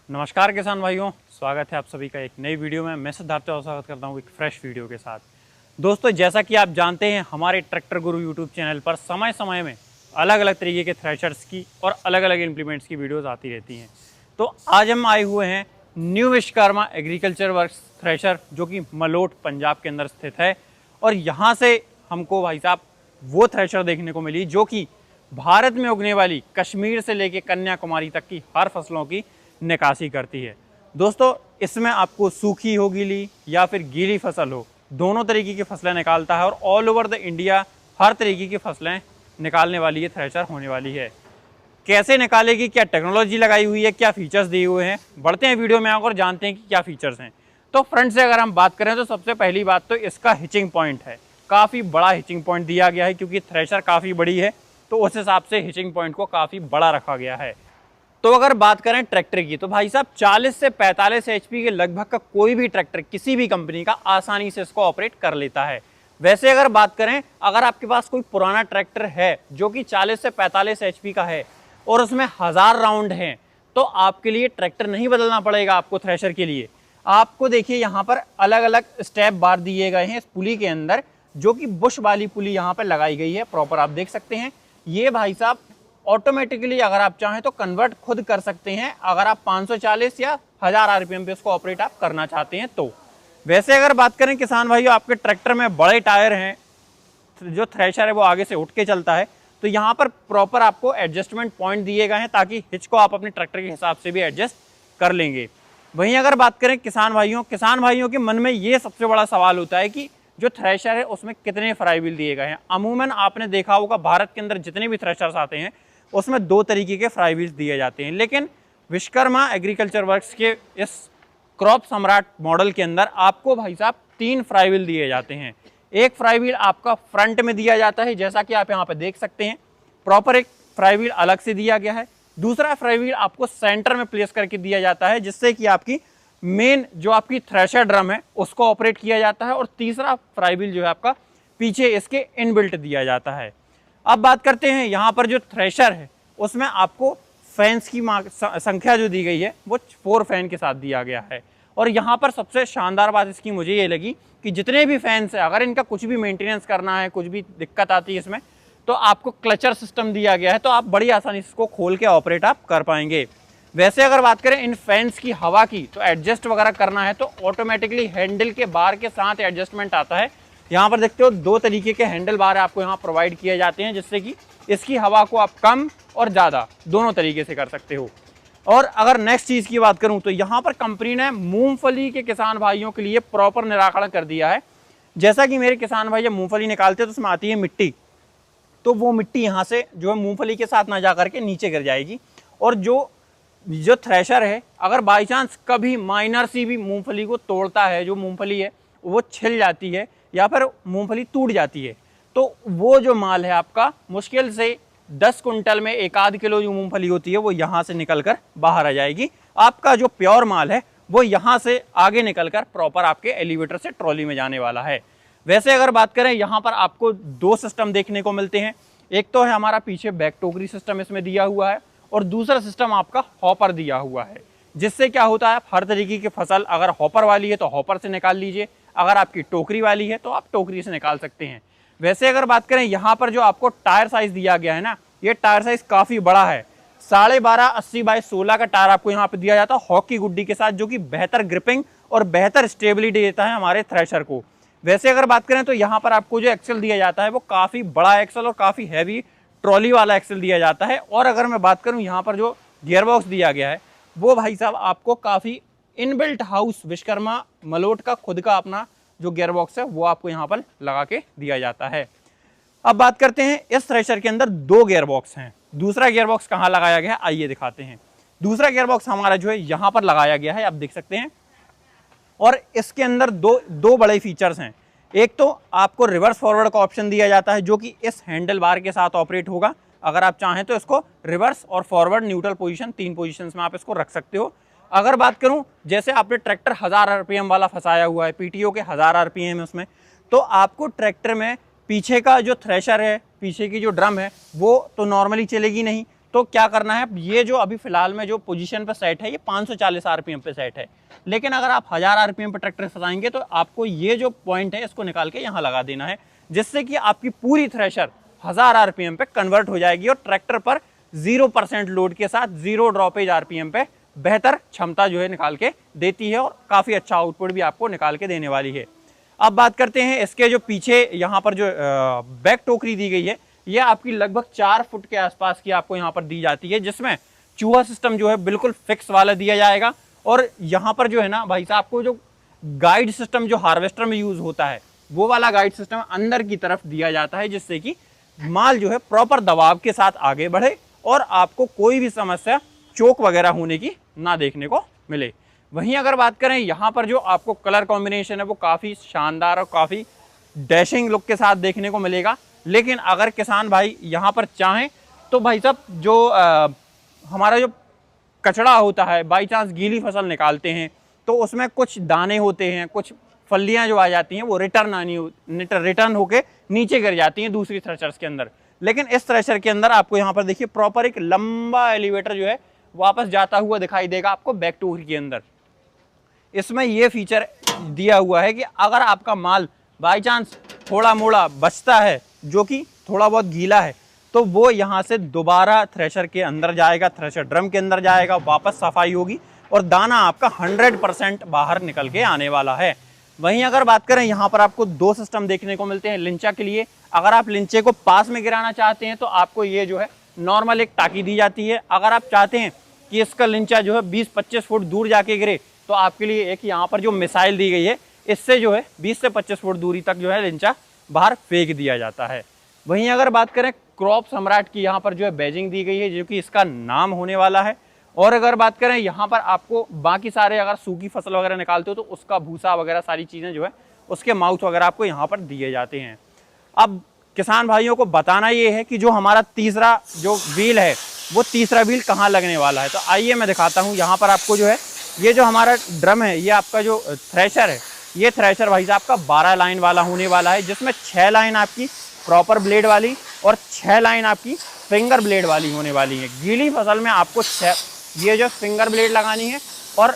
नमस्कार किसान भाइयों, स्वागत है आप सभी का एक नई वीडियो में। मैं सिद्धार्थ स्वागत करता हूँ एक फ्रेश वीडियो के साथ। दोस्तों, जैसा कि आप जानते हैं, हमारे ट्रैक्टर गुरु यूट्यूब चैनल पर समय समय में अलग अलग तरीके के थ्रेशर्स की और अलग अलग इम्प्लीमेंट्स की वीडियोज़ आती रहती हैं। तो आज हम आए हुए हैं new Vishwakarma agriculture works thresher, जो कि मलोट पंजाब के अंदर स्थित है। और यहाँ से हमको भाई साहब वो थ्रेशर देखने को मिली जो कि भारत में उगने वाली कश्मीर से लेकर कन्याकुमारी तक की हर फसलों की निकासी करती है। दोस्तों, इसमें आपको सूखी हो गीली या फिर गीली फसल हो, दोनों तरीके की फसलें निकालता है और ऑल ओवर द इंडिया हर तरीके की फसलें निकालने वाली ये थ्रेशर होने वाली है। कैसे निकालेगी, क्या टेक्नोलॉजी लगाई हुई है, क्या फीचर्स दिए हुए हैं, बढ़ते हैं वीडियो में आकर जानते हैं कि क्या फीचर्स हैं। तो फ्रंट से अगर हम बात करें तो सबसे पहली बात तो इसका हिचिंग पॉइंट है। काफ़ी बड़ा हिचिंग पॉइंट दिया गया है, क्योंकि थ्रेशर काफ़ी बड़ी है तो उस हिसाब से हिचिंग पॉइंट को काफ़ी बड़ा रखा गया है। तो अगर बात करें ट्रैक्टर की, तो भाई साहब 40 से 45 एचपी के लगभग का कोई भी ट्रैक्टर किसी भी कंपनी का आसानी से इसको ऑपरेट कर लेता है। वैसे अगर बात करें, अगर आपके पास कोई पुराना ट्रैक्टर है जो कि 40 से 45 एचपी का है और उसमें 1000 राउंड हैं, तो आपके लिए ट्रैक्टर नहीं बदलना पड़ेगा। आपको थ्रेशर के लिए आपको देखिए यहाँ पर अलग अलग स्टेप बार दिए गए हैं इस पुली के अंदर, जो कि बुश वाली पुली यहाँ पर लगाई गई है प्रॉपर। आप देख सकते हैं ये भाई साहब ऑटोमेटिकली अगर आप चाहें तो कन्वर्ट खुद कर सकते हैं, अगर आप 540 या 1000 आरपीएम पे इसको ऑपरेट आप करना चाहते हैं तो। वैसे अगर बात करें किसान भाइयों, आपके ट्रैक्टर में बड़े टायर हैं, जो थ्रेशर है वो आगे से उठ के चलता है, तो यहाँ पर प्रॉपर आपको एडजस्टमेंट पॉइंट दिए गए हैं ताकि हिच को आप अपने ट्रैक्टर के हिसाब से भी एडजस्ट कर लेंगे। वहीं अगर बात करें किसान भाइयों के मन में ये सबसे बड़ा सवाल होता है कि जो थ्रेशर है उसमें कितने फ्राई व्हील दिए गए हैं। अमूमन आपने देखा होगा भारत के अंदर जितने भी थ्रेशर्स आते हैं उसमें 2 तरीके के फ्राई व्हील्स दिए जाते हैं, लेकिन विश्वकर्मा एग्रीकल्चर वर्क्स के इस क्रॉप सम्राट मॉडल के अंदर आपको भाई साहब 3 फ्राई व्हील दिए जाते हैं। एक फ्राई व्हील आपका फ्रंट में दिया जाता है, जैसा कि आप यहाँ पे देख सकते हैं, प्रॉपर एक फ्राई व्हील अलग से दिया गया है। दूसरा फ्राई व्हील आपको सेंटर में प्लेस करके दिया जाता है, जिससे कि आपकी मेन जो आपकी थ्रेशर ड्रम है उसको ऑपरेट किया जाता है। और तीसरा फ्राई व्हील जो है आपका पीछे इसके इनबिल्ट दिया जाता है। अब बात करते हैं यहाँ पर जो थ्रेशर है उसमें आपको फैंस की संख्या जो दी गई है वो 4 फैन के साथ दिया गया है। और यहाँ पर सबसे शानदार बात इसकी मुझे ये लगी कि जितने भी फैंस हैं, अगर इनका कुछ भी मेंटेनेंस करना है, कुछ भी दिक्कत आती है इसमें, तो आपको क्लचर सिस्टम दिया गया है, तो आप बड़ी आसानी से इसको खोल के ऑपरेट आप कर पाएंगे। वैसे अगर बात करें इन फैंस की हवा की, तो एडजस्ट वगैरह करना है तो ऑटोमेटिकली हैंडल के बार के साथ एडजस्टमेंट आता है। यहाँ पर देखते हो 2 तरीके के हैंडल बार आपको यहाँ प्रोवाइड किए जाते हैं, जिससे कि इसकी हवा को आप कम और ज़्यादा दोनों तरीके से कर सकते हो। और अगर नेक्स्ट चीज़ की बात करूँ तो यहाँ पर कंपनी ने मूंगफली के किसान भाइयों के लिए प्रॉपर निराकरण कर दिया है। जैसा कि मेरे किसान भाई जब मूंगफली निकालते हैं तो उसमें आती है मिट्टी, तो वो मिट्टी यहाँ से जो है मूंगफली के साथ ना जा करके नीचे गिर जाएगी। और जो थ्रेशर है, अगर बाई चांस कभी माइनर सी भी मूंगफली को तोड़ता है, जो मूंगफली है वो छिल जाती है या फिर मूंगफली टूट जाती है, तो वो जो माल है आपका मुश्किल से 10 कुंटल में 1-8 किलो जो मूंगफली होती है वो यहाँ से निकलकर बाहर आ जाएगी। आपका जो प्योर माल है वो यहाँ से आगे निकलकर प्रॉपर आपके एलिवेटर से ट्रॉली में जाने वाला है। वैसे अगर बात करें, यहाँ पर आपको 2 सिस्टम देखने को मिलते हैं। एक तो है हमारा पीछे बैक टोकरी सिस्टम इसमें दिया हुआ है, और दूसरा सिस्टम आपका हॉपर दिया हुआ है, जिससे क्या होता है, हर तरीके की फसल अगर हॉपर वाली है तो हॉपर से निकाल लीजिए, अगर आपकी टोकरी वाली है तो आप टोकरी से निकाल सकते हैं। वैसे अगर बात करें, यहाँ पर जो आपको टायर साइज दिया गया है ना, ये टायर साइज काफ़ी बड़ा है। 12.5 80/16 का टायर आपको यहाँ पे दिया जाता है हॉकी गुड्डी के साथ, जो कि बेहतर ग्रिपिंग और बेहतर स्टेबिलिटी देता है हमारे थ्रेशर को। वैसे अगर बात करें तो यहाँ पर आपको जो एक्सल दिया जाता है वो काफ़ी बड़ा एक्सल और काफ़ी हैवी ट्रॉली वाला एक्सल दिया जाता है। और अगर मैं बात करूँ, यहाँ पर जो गियरबॉक्स दिया गया है वो भाई साहब आपको काफ़ी इनबिल्ट हाउस विश्वकर्मा मलोट का खुद का अपना जो गियरबॉक्स है वो आपको यहाँ पर लगा के दिया जाता है। अब बात करते हैं, इस थ्रेशर के अंदर 2 गियरबॉक्स हैं। दूसरा गियरबॉक्स कहाँ लगाया गया है आइए दिखाते हैं। दूसरा गियरबॉक्स हमारा जो है यहाँ पर लगाया गया है, आप देख सकते हैं। और इसके अंदर दो बड़े फीचर्स हैं। एक तो आपको रिवर्स फॉरवर्ड का ऑप्शन दिया जाता है, जो कि इस हैंडल बार के साथ ऑपरेट होगा। अगर आप चाहें तो इसको रिवर्स और फॉरवर्ड न्यूट्रल पोजीशन 3 पोजीशंस में आप इसको रख सकते हो। अगर बात करूं, जैसे आपने ट्रैक्टर 1000 आरपीएम वाला फंसाया हुआ है, पीटीओ के 1000 आरपीएम है उसमें, तो आपको ट्रैक्टर में पीछे का जो थ्रेशर है, पीछे की जो ड्रम है, वो तो नॉर्मली चलेगी नहीं, तो क्या करना है, ये जो अभी फिलहाल में जो पोजीशन पे सेट है ये 540 आरपीएम पे सेट है, लेकिन अगर आप 1000 आरपीएम पे ट्रैक्टर फंसाएंगे तो आपको ये जो पॉइंट है इसको निकाल के यहाँ लगा देना है, जिससे कि आपकी पूरी थ्रेशर 1000 आरपीएम पे कन्वर्ट हो जाएगी और ट्रैक्टर पर 0% लोड के साथ 0 ड्रॉपेज आरपीएम पे बेहतर क्षमता जो है निकाल के देती है और काफ़ी अच्छा आउटपुट भी आपको निकाल के देने वाली है। अब बात करते हैं इसके जो पीछे यहाँ पर जो बैक टोकरी दी गई है, ये आपकी लगभग 4 फुट के आसपास की आपको यहाँ पर दी जाती है, जिसमें चूहा सिस्टम जो है बिल्कुल फिक्स वाला दिया जाएगा। और यहाँ पर जो है ना भाई साहब, आपको जो गाइड सिस्टम जो हार्वेस्टर में यूज होता है वो वाला गाइड सिस्टम अंदर की तरफ दिया जाता है, जिससे कि माल जो है प्रॉपर दबाव के साथ आगे बढ़े और आपको कोई भी समस्या चोक वगैरह होने की ना देखने को मिले। वहीं अगर बात करें यहाँ पर जो आपको कलर कॉम्बिनेशन है वो काफ़ी शानदार और काफ़ी डैशिंग लुक के साथ देखने को मिलेगा। लेकिन अगर किसान भाई यहाँ पर चाहें तो भाई साहब जो हमारा जो कचड़ा होता है, बाई चांस गीली फसल निकालते हैं तो उसमें कुछ दाने होते हैं, कुछ फलियाँ जो आ जाती हैं वो रिटर्न होके नीचे गिर जाती हैं दूसरी थ्रेशर्स के अंदर। लेकिन इस थ्रेशर के अंदर आपको यहाँ पर देखिए प्रॉपर एक लंबा एलिवेटर जो है वापस जाता हुआ दिखाई देगा आपको बैक टूर के अंदर। इसमें ये फीचर दिया हुआ है कि अगर आपका माल बाई चांस थोड़ा मोड़ा बचता है जो कि थोड़ा बहुत गीला है, तो वो यहाँ से दोबारा थ्रेशर के अंदर जाएगा, थ्रेशर ड्रम के अंदर जाएगा, वापस सफाई होगी और दाना आपका 100% बाहर निकल के आने वाला है। वहीं अगर बात करें यहाँ पर आपको 2 सिस्टम देखने को मिलते हैं लिंचा के लिए। अगर आप लिंचे को पास में गिराना चाहते हैं तो आपको ये जो है नॉर्मल एक टाकी दी जाती है। अगर आप चाहते हैं कि इसका लिंचा जो है 20-25 फुट दूर जाके गिरे तो आपके लिए एक यहाँ पर जो मिसाइल दी गई है, इससे जो है 20 से 25 फुट दूरी तक जो है लिंचा बाहर फेंक दिया जाता है। वहीं अगर बात करें क्रॉप सम्राट की, यहाँ पर जो है बैजिंग दी गई है जो कि इसका नाम होने वाला है। और अगर बात करें यहाँ पर आपको बाकी सारे अगर सूखी फसल वगैरह निकालते हो तो उसका भूसा वगैरह सारी चीज़ें जो है उसके माउथ वगैरह आपको यहाँ पर दिए जाते हैं। अब किसान भाइयों को बताना ये है कि जो हमारा तीसरा जो व्हील है वो तीसरा व्हील कहाँ लगने वाला है, तो आइए मैं दिखाता हूँ। यहाँ पर आपको जो है ये जो हमारा ड्रम है, ये आपका जो थ्रेशर है, ये थ्रेशर भाई साहब आपका 12 लाइन वाला होने वाला है, जिसमें 6 लाइन आपकी प्रॉपर ब्लेड वाली और 6 लाइन आपकी फिंगर ब्लेड वाली होने वाली है। गीली फसल में आपको 6 ये जो फिंगर ब्लेड लगानी है और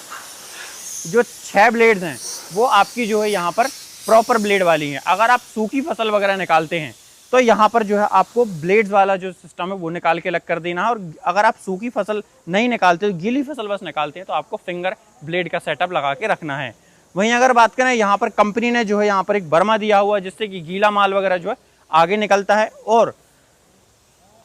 जो 6 ब्लेड्स हैं वो आपकी जो है यहाँ पर प्रॉपर ब्लेड वाली हैं। अगर आप सूखी फसल वगैरह निकालते हैं तो यहाँ पर जो है आपको ब्लेड्स वाला जो सिस्टम है वो निकाल के अलग कर देना है। और अगर आप सूखी फसल नहीं निकालते, गीली फसल बस निकालते हैं, तो आपको फिंगर ब्लेड का सेटअप लगा के रखना है। वहीं अगर बात करें यहाँ पर कंपनी ने जो है यहाँ पर एक बर्मा दिया हुआ है, जिससे कि गीला माल वगैरह जो है आगे निकलता है। और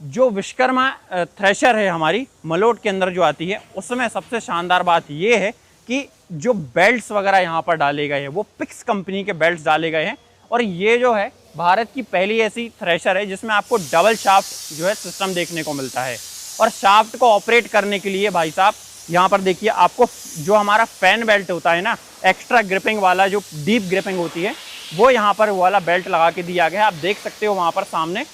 जो विश्वकर्मा थ्रेशर है हमारी मलोट के अंदर जो आती है, उसमें सबसे शानदार बात ये है कि जो बेल्ट्स वगैरह यहाँ पर डाले गए हैं वो पिक्स कंपनी के बेल्ट्स डाले गए हैं। और ये जो है भारत की पहली ऐसी थ्रेशर है जिसमें आपको डबल शाफ्ट जो है सिस्टम देखने को मिलता है। और शाफ्ट को ऑपरेट करने के लिए भाई साहब यहाँ पर देखिए आपको जो हमारा फैन बेल्ट होता है ना, एक्स्ट्रा ग्रिपिंग वाला जो डीप ग्रिपिंग होती है, वो यहाँ पर वाला बेल्ट लगा के दिया गया है। आप देख सकते हो वहाँ पर सामने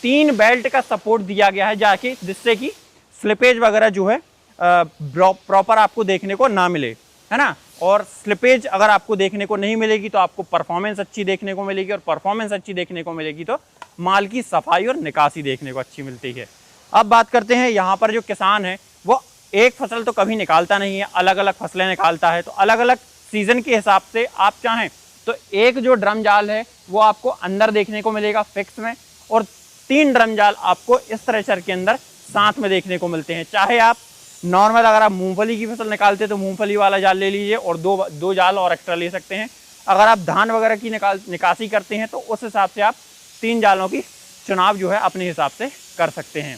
3 बेल्ट का सपोर्ट दिया गया है जाके, जिससे कि स्लिपेज वगैरह जो है प्रॉपर आपको देखने को ना मिले, है ना। और स्लिपेज अगर आपको देखने को नहीं मिलेगी तो आपको परफॉर्मेंस अच्छी देखने को मिलेगी, और परफॉर्मेंस अच्छी देखने को मिलेगी तो माल की सफाई और निकासी देखने को अच्छी मिलती है। अब बात करते हैं यहाँ पर जो किसान है वो एक फसल तो कभी निकालता नहीं है, अलग अलग फसलें निकालता है। तो अलग अलग सीजन के हिसाब से आप चाहें तो एक जो ड्रम जाल है वो आपको अंदर देखने को मिलेगा फिक्स में, और 3 ड्रम जाल आपको इस थ्रेशर के अंदर साथ में देखने को मिलते हैं। चाहे आप नॉर्मल अगर आप मूंगफली की फसल निकालते हैं तो मूंगफली वाला जाल ले लीजिए और दो जाल और एक्स्ट्रा ले सकते हैं। अगर आप धान वगैरह की निकासी करते हैं तो उस हिसाब से आप 3 जालों की चुनाव जो है अपने हिसाब से कर सकते हैं।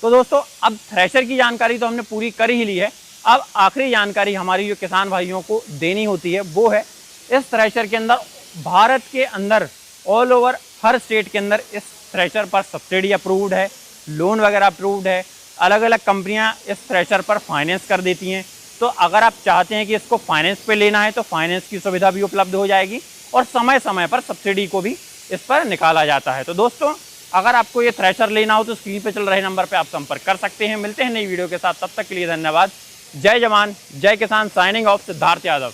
तो दोस्तों अब थ्रेशर की जानकारी तो हमने पूरी कर ही ली है। अब आखिरी जानकारी हमारी जो किसान भाइयों को देनी होती है वो है इस थ्रेशर के अंदर भारत के अंदर ऑल ओवर हर स्टेट के अंदर इस थ्रेशर पर सब्सिडी अप्रूव्ड है, लोन वगैरह अप्रूव्ड है। अलग अलग कंपनियां इस थ्रेशर पर फाइनेंस कर देती हैं। तो अगर आप चाहते हैं कि इसको फाइनेंस पे लेना है तो फाइनेंस की सुविधा भी उपलब्ध हो जाएगी, और समय समय पर सब्सिडी को भी इस पर निकाला जाता है। तो दोस्तों अगर आपको ये थ्रेशर लेना हो तो स्क्रीन पे चल रहे नंबर पे आप संपर्क कर सकते हैं। मिलते हैं नई वीडियो के साथ, तब तक के लिए धन्यवाद। जय जवान जय किसान। Signing off Siddharth Yadav.